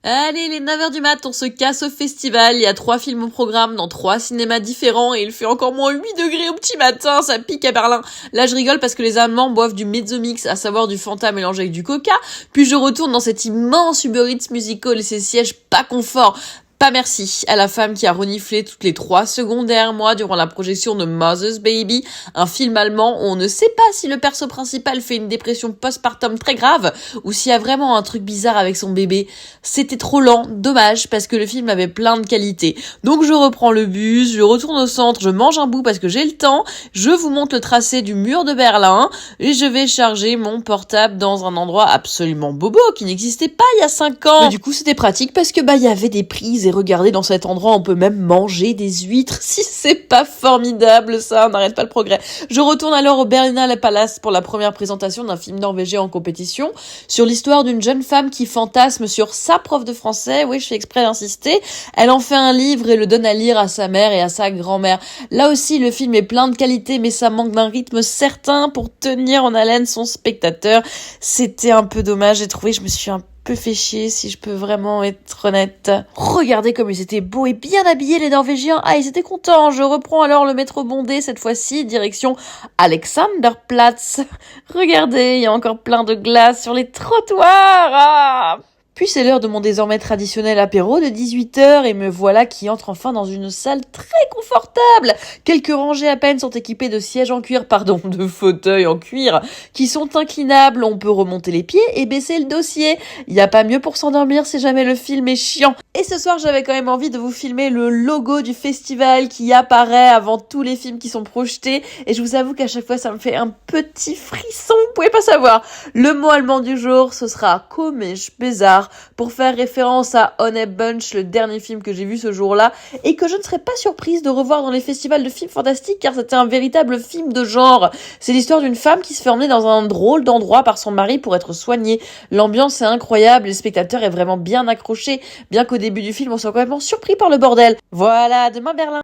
Allez, les 9h du mat, on se casse au festival. Il y a 3 films au programme dans 3 cinémas différents et il fait encore moins 8 degrés au petit matin, ça pique à Berlin. Là, je rigole parce que les Allemands boivent du Mezzomix, à savoir du Fanta mélangé avec du Coca. Puis je retourne dans cet immense Uber Eats musical et ses sièges pas confort. Pas merci à la femme qui a reniflé toutes les 3 secondes derrière moi durant la projection de Mother's Baby, un film allemand où on ne sait pas si le perso principal fait une dépression postpartum très grave ou s'il y a vraiment un truc bizarre avec son bébé. C'était trop lent, dommage, parce que le film avait plein de qualités. Donc je reprends le bus, je retourne au centre, je mange un bout parce que j'ai le temps, je vous montre le tracé du mur de Berlin et je vais charger mon portable dans un endroit absolument bobo qui n'existait pas il y a 5 ans. Mais du coup c'était pratique parce que il y avait des prises et regardez, dans cet endroit, on peut même manger des huîtres. Si c'est pas formidable, ça, on n'arrête pas le progrès. Je retourne alors au Berlinale Palace pour la première présentation d'un film norvégien en compétition sur l'histoire d'une jeune femme qui fantasme sur sa prof de français. Oui, je fais exprès d'insister. Elle en fait un livre et le donne à lire à sa mère et à sa grand-mère. Là aussi, le film est plein de qualité, mais ça manque d'un rythme certain pour tenir en haleine son spectateur. C'était un peu dommage, j'ai trouvé, je me suis un peu fait chier, si je peux vraiment être honnête. Regardez comme ils étaient beaux et bien habillés, les Norvégiens. Ah, ils étaient contents. Je reprends alors le métro bondé, cette fois-ci, direction Alexanderplatz. Regardez, il y a encore plein de glace sur les trottoirs. Ah! Puis c'est l'heure de mon désormais traditionnel apéro de 18h et me voilà qui entre enfin dans une salle très confortable. Quelques rangées à peine sont équipées de sièges en cuir, de fauteuils en cuir, qui sont inclinables. On peut remonter les pieds et baisser le dossier. Y a pas mieux pour s'endormir si jamais le film est chiant. Et ce soir, j'avais quand même envie de vous filmer le logo du festival qui apparaît avant tous les films qui sont projetés. Et je vous avoue qu'à chaque fois, ça me fait un petit frisson. Vous pouvez pas savoir. Le mot allemand du jour, ce sera komisch, bizarre, pour faire référence à Honey Bunch, le dernier film que j'ai vu ce jour-là, et que je ne serais pas surprise de revoir dans les festivals de films fantastiques, car c'était un véritable film de genre. C'est l'histoire d'une femme qui se fait emmener dans un drôle d'endroit par son mari pour être soignée. L'ambiance est incroyable, le spectateur est vraiment bien accroché, bien qu'au début du film on soit complètement surpris par le bordel. Voilà, demain Berlin.